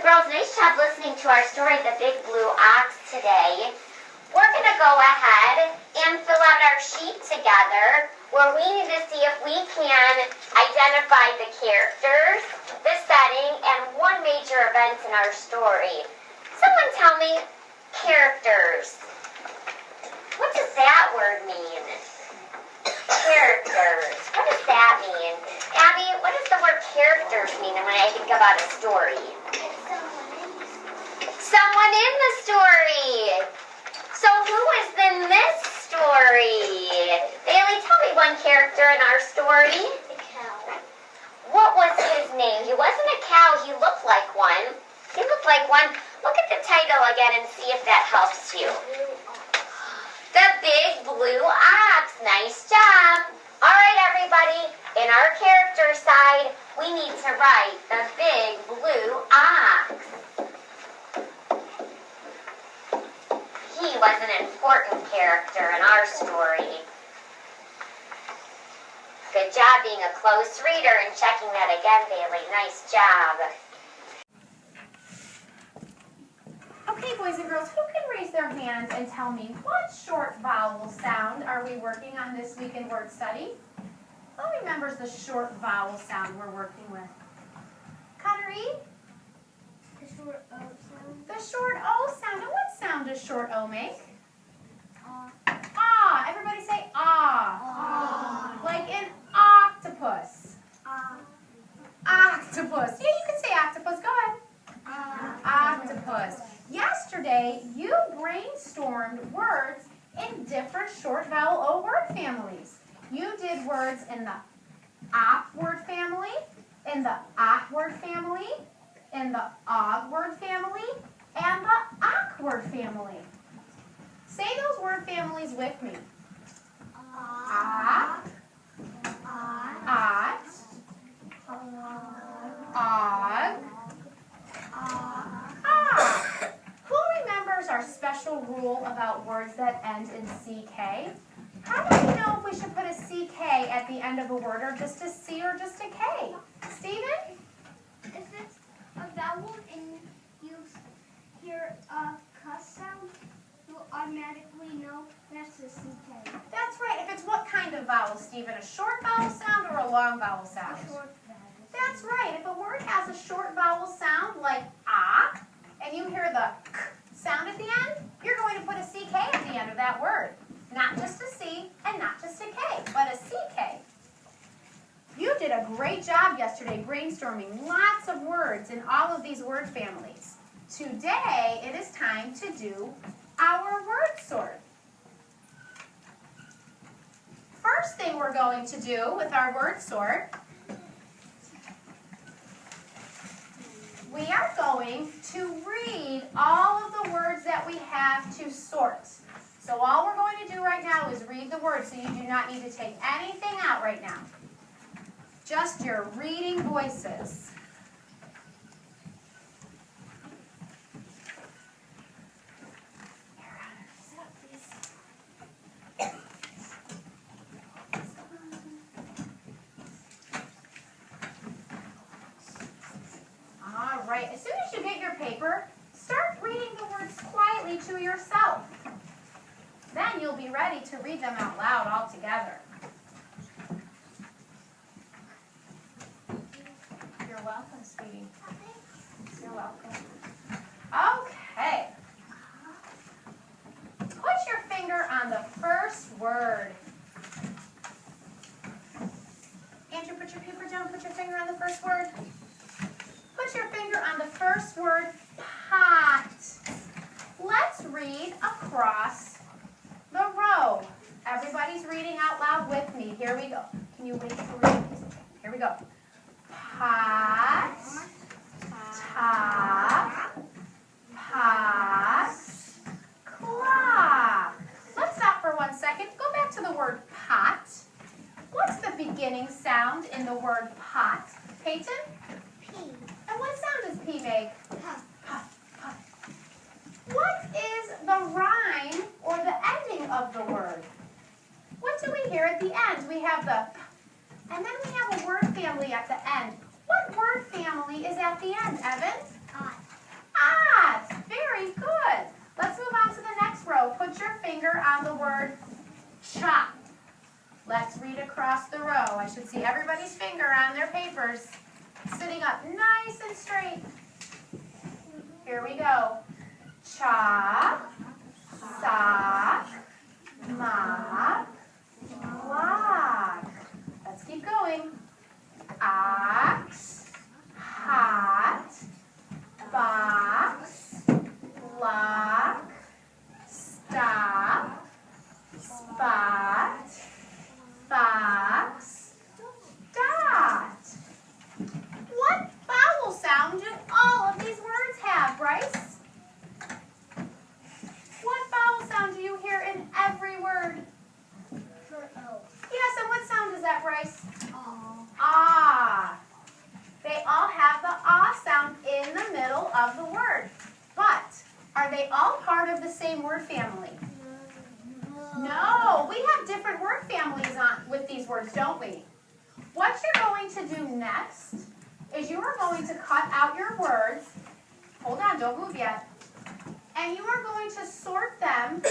girls, nice job listening to our story, The Big Blue Ox, today. We're going to go ahead and fill out our sheet together where we need to see if we can identify the characters, the setting, and one major event in our story. Someone tell me, characters. What does that word mean? Characters. What does that mean? Abby, what does the word characters mean when I think about a story? Someone in the story. So who is in this story? Bailey, tell me one character in our story. The cow. What was his name? He wasn't a cow. He looked like one. He looked like one. Look at the title again and see if that helps you. The Big Blue Ox. Nice job. All right, everybody. In our character side, we need to write the Big Blue Ox. He was an important character in our story. Good job being a close reader and checking that again, Bailey. Nice job. Okay, boys and girls, who can raise their hand and tell me what short vowel sound are we working on this week in word study? Who remembers the short vowel sound we're working with? Connery? The short O sound. The short O sound. And what sound does short O make? Ah. Everybody say ah. Like an octopus. Octopus. Yeah, you can say octopus. Go ahead. Octopus. Yesterday, you brainstormed words in different short vowel O word families. You did words in the op word family, in the ot word family, in the og word family, and the ok word family. Say those word families with me. Ok, ot, og, ah. Who remembers our special rule about words that end in CK? How do we know if we should put a CK at the end of a word, or just a C, or just a K? Steven? If it's a vowel and you hear a cuss sound, you'll automatically know that's a CK. That's right. If it's what kind of vowel, Steven? A short vowel sound or a long vowel sound? A short vowel. That's right. If a word has a short vowel sound like ah, and you hear the k sound at the end, you're going to put a CK at the end of that word. Not just a C and not just a K, but a CK. You did a great job yesterday brainstorming lots of words in all of these word families. Today, it is time to do our word sort. First thing we're going to do with our word sort, we are going to read all of the words that we have to sort. So all we're going to do right now is read the words, so you do not need to take anything out right now. Just your reading voices. All right, as soon as you get your paper, start reading the words quietly to yourself. Then you'll be ready to read them out loud all together. You're welcome, sweetie. You're welcome. Okay. Put your finger on the first word. Andrew, put your paper down. Put your finger on the first word. Put your finger on the first word, pot. Let's read across the row. Everybody's reading out loud with me. Here we go. Can you wait to read? Here we go. Pot, top, pot, clock. Let's stop for 1 second. Go back to the word pot. What's the beginning sound in the word pot? Peyton? P. And what sound does P make? Puff. Puff, puff. What is the rhyme or the ending of the word? What do we hear at the end? We have the p, and then we have a word family at the end. What word family is at the end, Evan? Ot. on the word chop. Let's read across the row. I should see everybody's finger on their papers, sitting up nice and straight. Here we go. Chop, sock, mop, block. Let's keep going. Ox, hot, box, block, stop, spot, fox, dot. What vowel sound do all of these words have, Bryce? What vowel sound do you hear in every word? Yes, and what sound is that, Bryce? Ah. They all have the ah sound in the middle of the word. But are they all part of the same word family? No, we have different word families with these words, don't we? What you're going to do next is you are going to cut out your words. Hold on, don't move yet. And you are going to sort them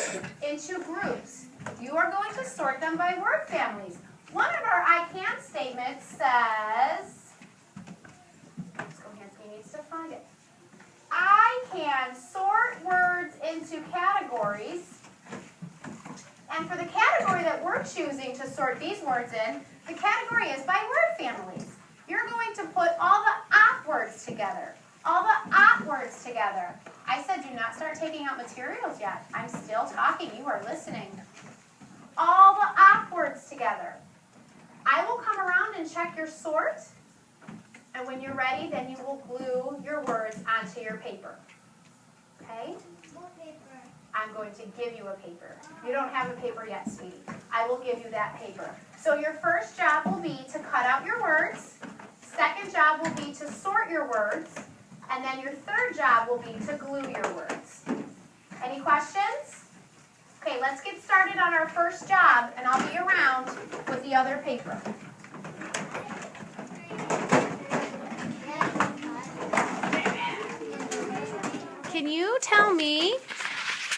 into groups. You are going to sort them by word families. One of our I can statements says, Skohansky needs to find it. I can sort words into categories. And for the category that we're choosing to sort these words in, the category is by word families. You're going to put all the op words together. All the op words together. I said do not start taking out materials yet. I'm still talking. You are listening. All the op words together. I will come around and check your sort. And when you're ready, then you will glue your words onto your paper. Okay? I'm going to give you a paper. You don't have a paper yet, sweetie. I will give you that paper. So your first job will be to cut out your words. Second job will be to sort your words. And then your third job will be to glue your words. Any questions? Okay, let's get started on our first job, and I'll be around with the other paper. Can you tell me,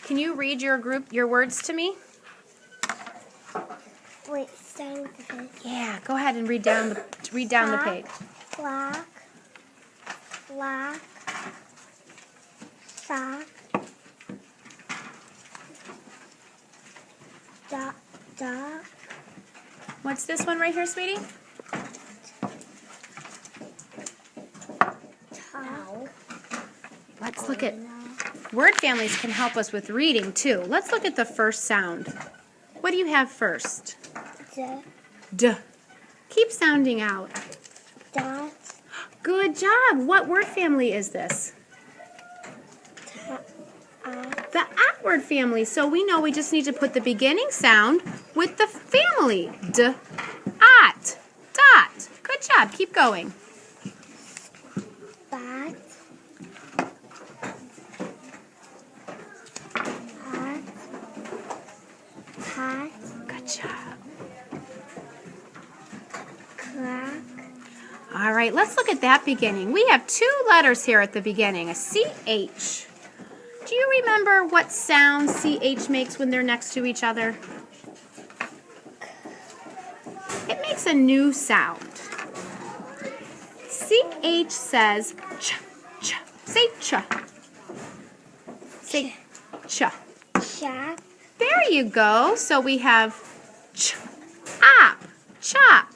can you read your words to me? Wait, starting with the page. Yeah, go ahead and read down the page. Block, block, sock, dot, dot. What's this one right here, sweetie? Talk. Let's look at word families can help us with reading too. Let's look at the first sound. What do you have first? D. D. Keep sounding out. Dot. Good job. What word family is this? The at word family. So we know we just need to put the beginning sound with the family. D, at, dot. Good job. Keep going. Bat. Hat. Hat. Good job. Crack. All right, let's look at that beginning. We have two letters here at the beginning, a CH. Do you remember what sound CH makes when they're next to each other? It makes a new sound. CH says ch, ch. Say ch. Say ch. Chop. There you go. So we have ch, op, chop.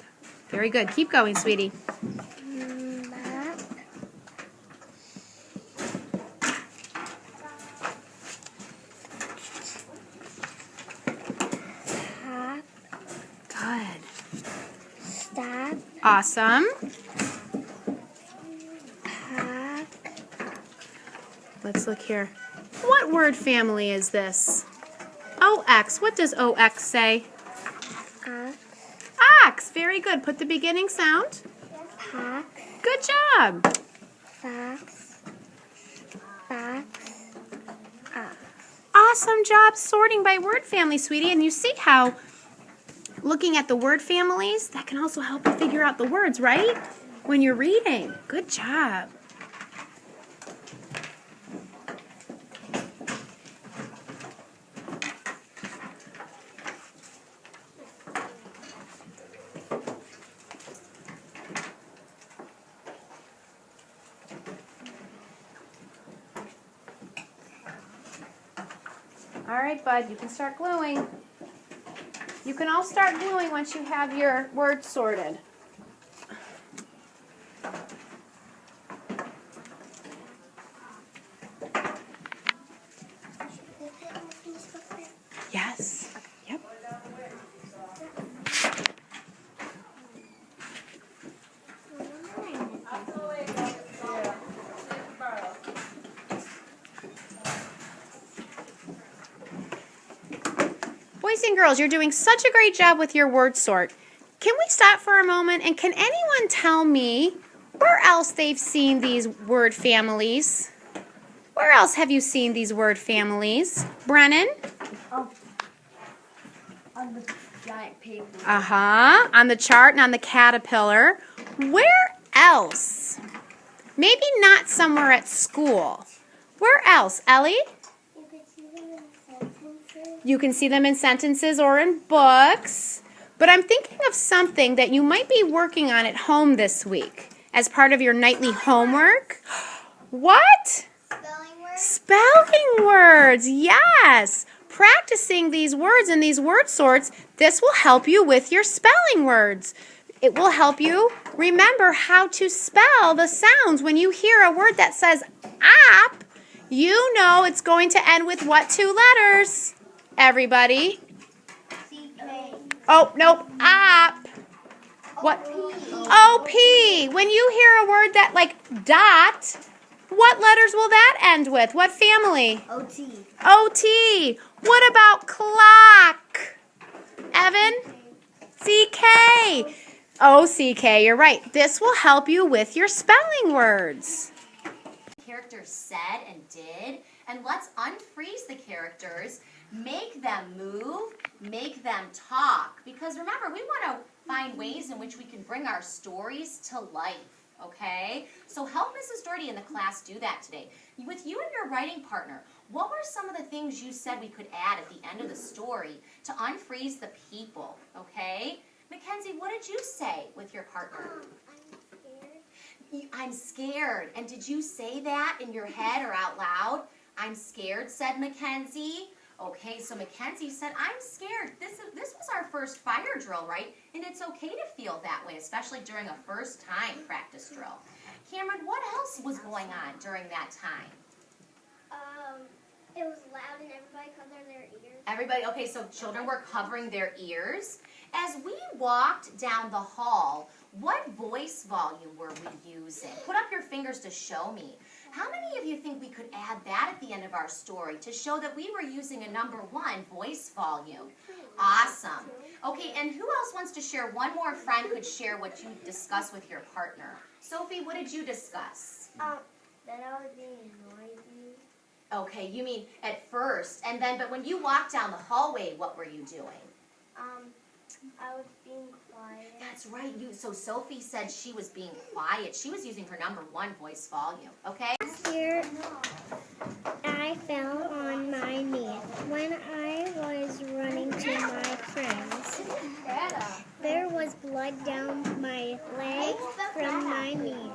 Very good. Keep going, sweetie. Map. Top. Good. Stop. Awesome. Pack. Let's look here. What word family is this? OX. What does OX say? Ox. Ox. Very good. Put the beginning sound. Pack. Good job. Fox. Box. Ox. Awesome job sorting by word family, sweetie. And you see how looking at the word families, that can also help you figure out the words, right? When you're reading. Good job. All right, bud, you can start gluing. You can all start gluing once you have your words sorted. Yes. Yep. Boys and girls, you're doing such a great job with your word sort. Can we stop for a moment and can anyone tell me where else they've seen these word families? Where else have you seen these word families? Brennan? Oh, on the giant paper. Uh-huh. On the chart and on the caterpillar. Where else? Maybe not somewhere at school. Where else, Ellie? You can see them in sentences or in books. But I'm thinking of something that you might be working on at home this week as part of your nightly homework. What? Spelling words? Spelling words, yes. Practicing these words and these word sorts, this will help you with your spelling words. It will help you remember how to spell the sounds. When you hear a word that says app, you know it's going to end with what two letters? Everybody? CK. Oh, nope, app. What? O-P. When you hear a word that like dot, what letters will that end with? What family? OT. O-T. What about clock? Evan? C-K. O-C-K, you're right. This will help you with your spelling words. Characters said and did, and let's unfreeze the characters, make them move, make them talk, because remember, we want to find ways in which we can bring our stories to life, okay? So help Mrs. Doherty and the class do that today. With you and your writing partner, what were some of the things you said we could add at the end of the story to unfreeze the people, okay? Mackenzie, what did you say with your partner? I'm scared. And did you say that in your head or out loud? I'm scared, said Mackenzie. Okay, so Mackenzie said, I'm scared. This was our first fire drill, right? And it's okay to feel that way, especially during a first time practice drill. Cameron, what else was going on during that time? It was loud and everybody covered their ears. Everybody, okay, so children were covering their ears. As we walked down the hall, what voice volume were we using? Put up your fingers to show me. How many of you think we could add that at the end of our story to show that we were using a number 1 voice volume? Awesome. Okay, and who else wants to share? One more friend could share what you discussed with your partner. Sophie, what did you discuss? That I was being noisy. Okay, you mean at first, and then, but when you walked down the hallway, what were you doing? I was being quiet. That's right. So Sophie said she was being quiet. She was using her number 1 voice volume. Okay? Here, I fell on my knee when I was running to my friends. There was blood down my leg from my knee.